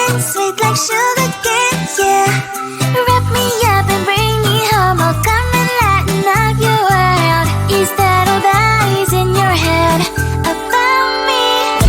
cane, sweet like sugar cane, yeah. Wrap me up and bring me home, I'll come and lighten up your world. Is that all that is in your head about me?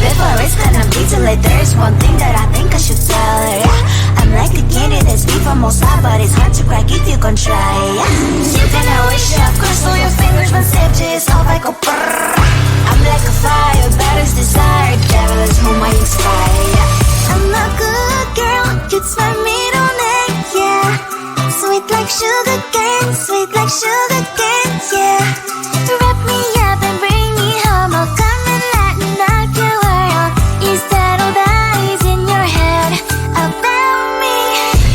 Before it's gonna be too late, there's one thing that I think I should tell her, yeah. I'm like the candy that's made from Mosa, but it's hard to crack if you can try, yeah. You can wish you have crossed all your fingers, but safety is all like a brrrr. I'm like a fire, battles desire, devil is whom I inspire, yeah. I'm a good girl, it's my middle name, yeah. Sweet like sugar cane, sweet like sugar cane, yeah. Wrap me up and bring me home, I'll come and lighten up your world. Is that all that is in your head about me?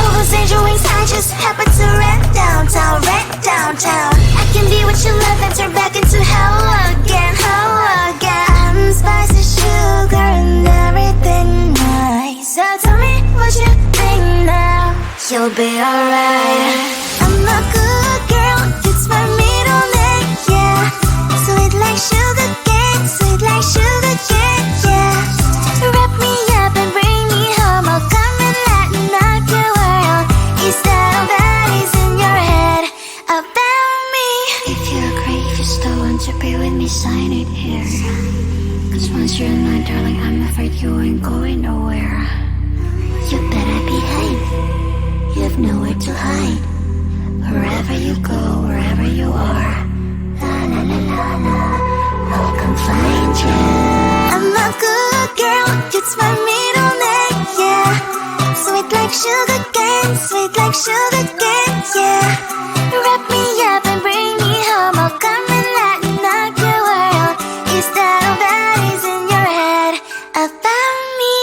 All those angel wings I just happen to rent downtown, rent downtown. I can be what you love and turn back into hell again, hell again. I'm spicy sugar and everything nice. So tell me what you think now, you'll be alright. I'm a good girl, it's my middle name, yeah. Sweet like sugar cane, sweet like sugar cane, yeah. Wrap me up and bring me home, I'll come and lighten up your world. Is that all that is in your head about me? If you agree, if you still want to be with me, sign it here. Cause once you're mine, darling, I'm afraid you ain't going nowhere. You better behave, you have nowhere to hide. Wherever you go, wherever you are, la la la la la, I'll come find you. I'm a good girl, it's my middle name, yeah. Sweet like sugar cane, sweet like sugar cane, yeah. Wrap me up and bring me home, I'll come and lighten up your world. Is that all that is in your head about me?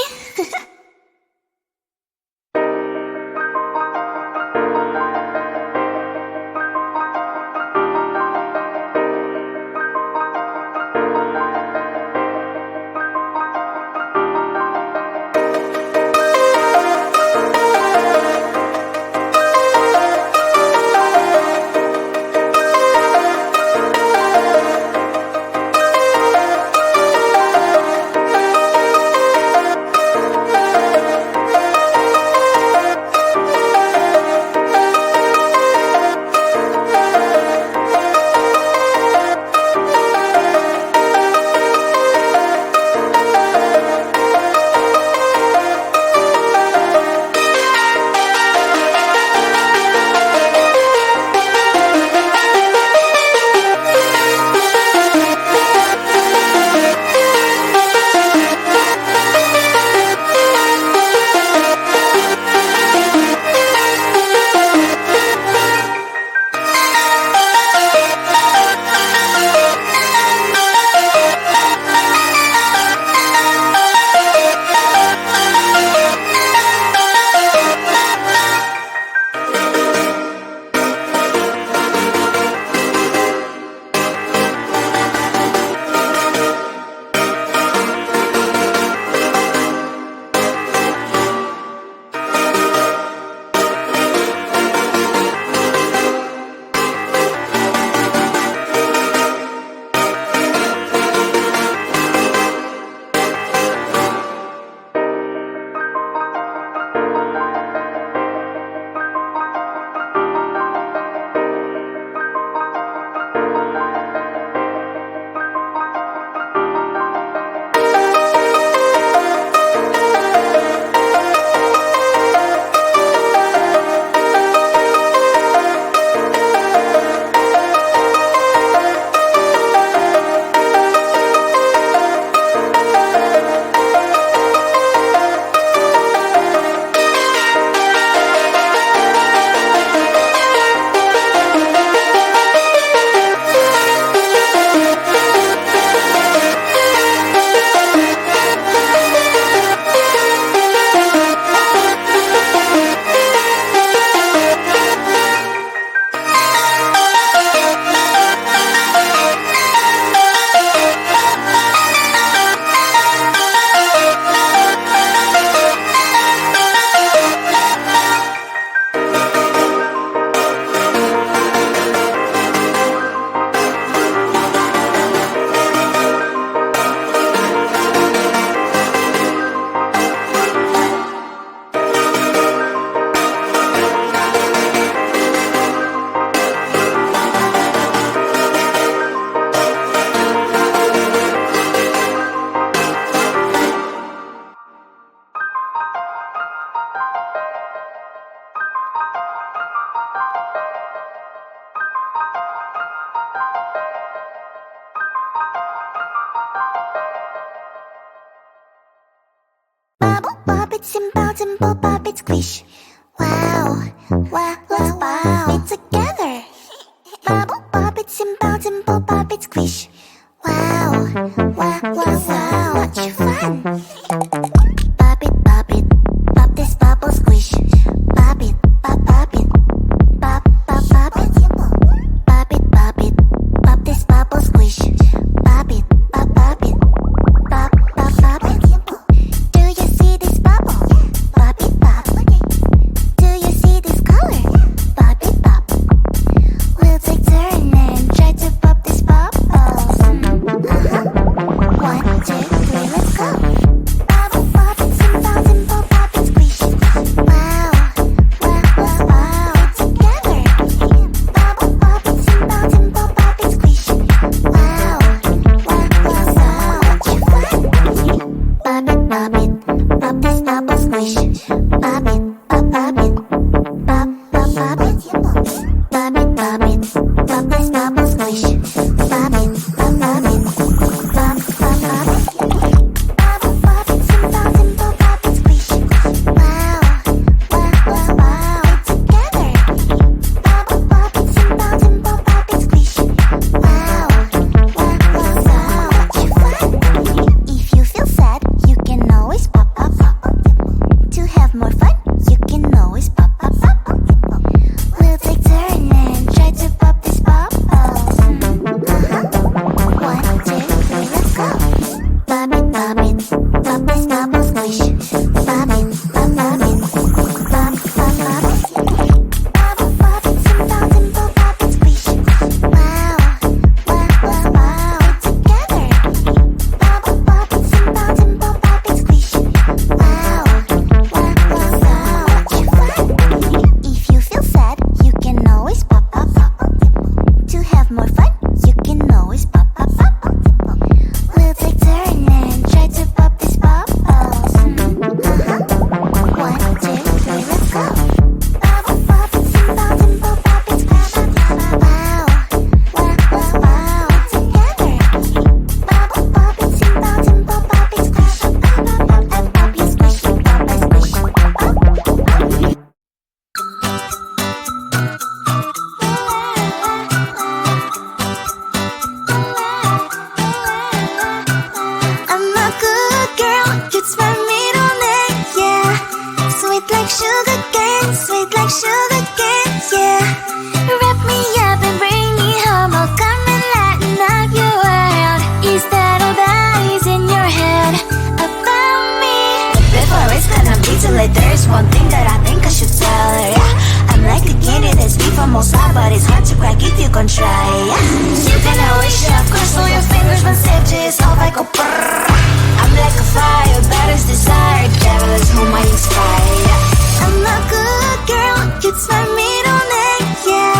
dimple, pop it, squish. Wow, wow, wow, wow. Pop it together. Bubble, pop it, simple, dimple, pop it, squish. Wow, wow, wow, wow. Much fun. Pop it, pop this bubble, squish. Pop it, pop it. Pop, pop, pop it. Pop it, pop this bubble, squish. Pop it, pop it. Pop, pop, pop it. Do you see this bubble? Pop it, pop. Do you see this color? Pop it, pop. We'll take turn and try to pop this bubbles. 1, 2, 3, let's go. Bubble, pop it, simple, dimple, pop it, squish. Wow, wow, wow, wow. Together. Bubble, pop it, simple, dimple, pop it, squish. Wow, wow, wow, wow. Much fun. Pop it, pop this bubble, squish. Pop it, pop it. Pop, pop, pop it. Pop it, pop this bubble, squish. Pop it, pop it. Pop, pop, pop it. Bubble, pop it, simple, dimple, pop it, squish. Wow, wow, wow, wow. Together. Bubble, pop it, simple, dimple, pop it, squish. Wow, wow, wow, wow. Much fun. If you feel sad, you can always pop, pop, pop. To have more fun, you can always pop, pop, pop. We'll take turn and try to pop this bubbles. 1, 2, 3, let's go. Pop it, pop this bubble, squish. Pop it, pop it. Pop, pop, pop it. Bubble, pop it, simple, dimple, pop it, squish. Wow, wow, wow, wow. Together. Bubble, pop it, simple, dimple, pop it, squish. Wow, wow, wow, wow. Much fun. If you feel sad, you can always pop, pop, pop. To have more fun, you can always pop, pop, pop. We'll take turn and try to pop this bubbles. 1, 2, 3, let's go. Bubble, pop it, simple, dimple, pop it, squish. Wow, wow, wow, wow. Together. Bubble, pop it, simple, dimple, pop it, squish. Pop, you squish, pop, I squish. I'm a good girl, it's my middle name, yeah. Sweet like sugar cane, sweet like sugar cane, yeah. Wrap me up and bring me home, I'll come and lighten up your world. Is that all that is in your head about me? Before it's gonna be too late, there's one thing that I think I should tell her, yeah. I'm like a candy that's deep from most high, but it's hard to crack if you can try, yeah. You can always shove crystal your fingers when stages off I go brrrr. I'm like a fire, baddest desire, devil is whom I inspire, yeah. I'm a good girl, it's my middle name, yeah.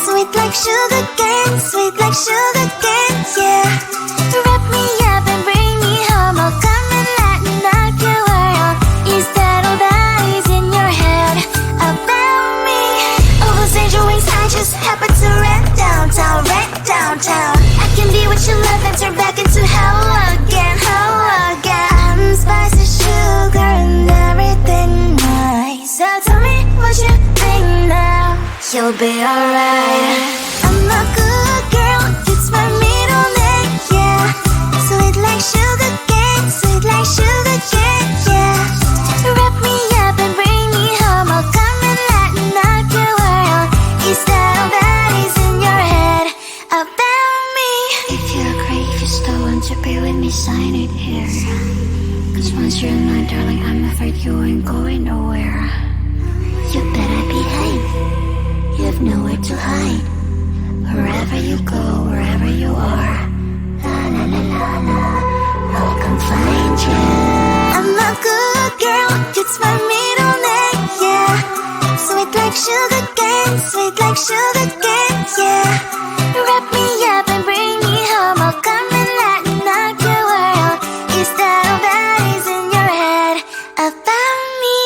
Sweet like sugar cane, sweet like sugar cane, yeah. Wrap me up and bring me home, I'll come and lighten up your world. Is that all that is in your head about me? Oh, those angel wings, I just happen to rent downtown, rent downtown. I can be what you love and turn back into hell again, hell again. I'm spicy sugar and everything nice. So tell me what you think now. You'll be alright. I'm a good girl, it's my middle name, yeah. Sweet like sugar cane, sweet like sugar cane, yeah. Wrap me up and bring me home, I'll come and lighten up your world. Is that all that is in your head about me? If you're great, if you still want to be with me, sign it here. Cause once you're mine, darling, I'm afraid you ain't going nowhere. You better behave, you have nowhere to hide. Wherever you go, wherever you are, la la la la la, I'll come find you. I'm a good girl, it's my middle name, yeah. Sweet like sugar cane, sweet like sugar cane, yeah. Wrap me up and bring me home, I'll come and lighten up your world. Is that all that is in your head about me?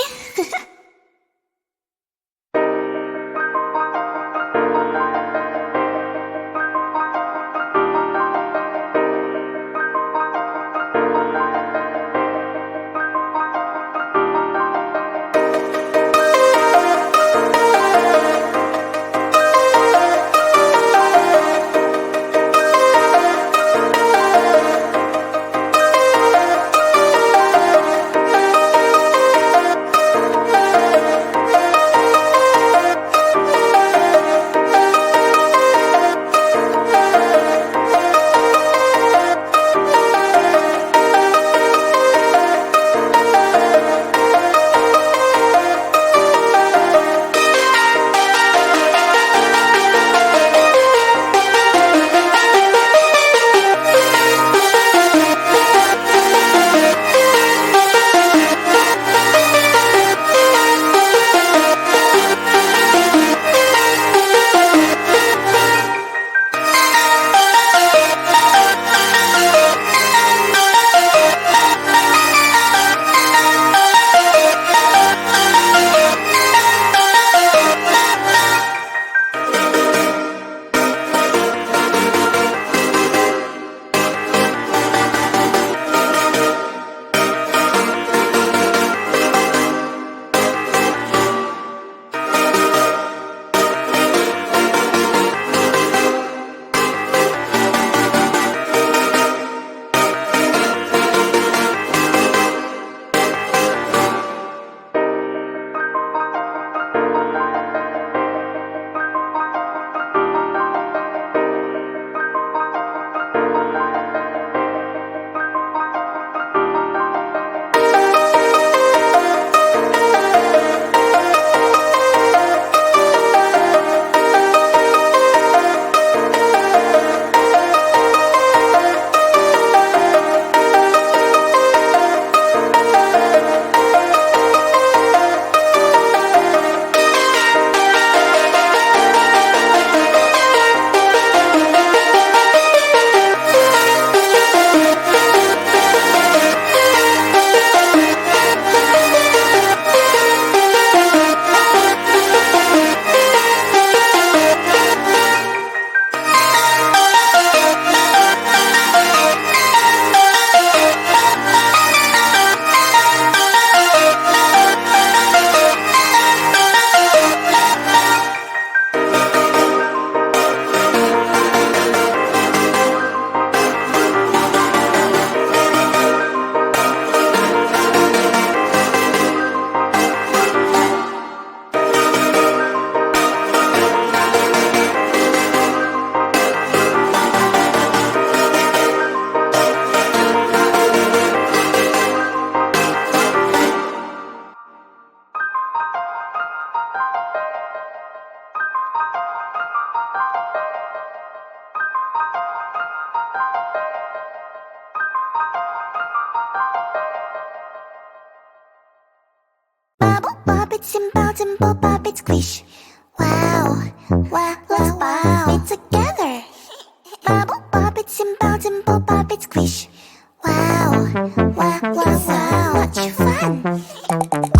it, simple, pop it, squish. Wow, wow, let's pop it together. Bubble, pop it, simple, pop it, squish. Wow, wow, wow, wow, much fun.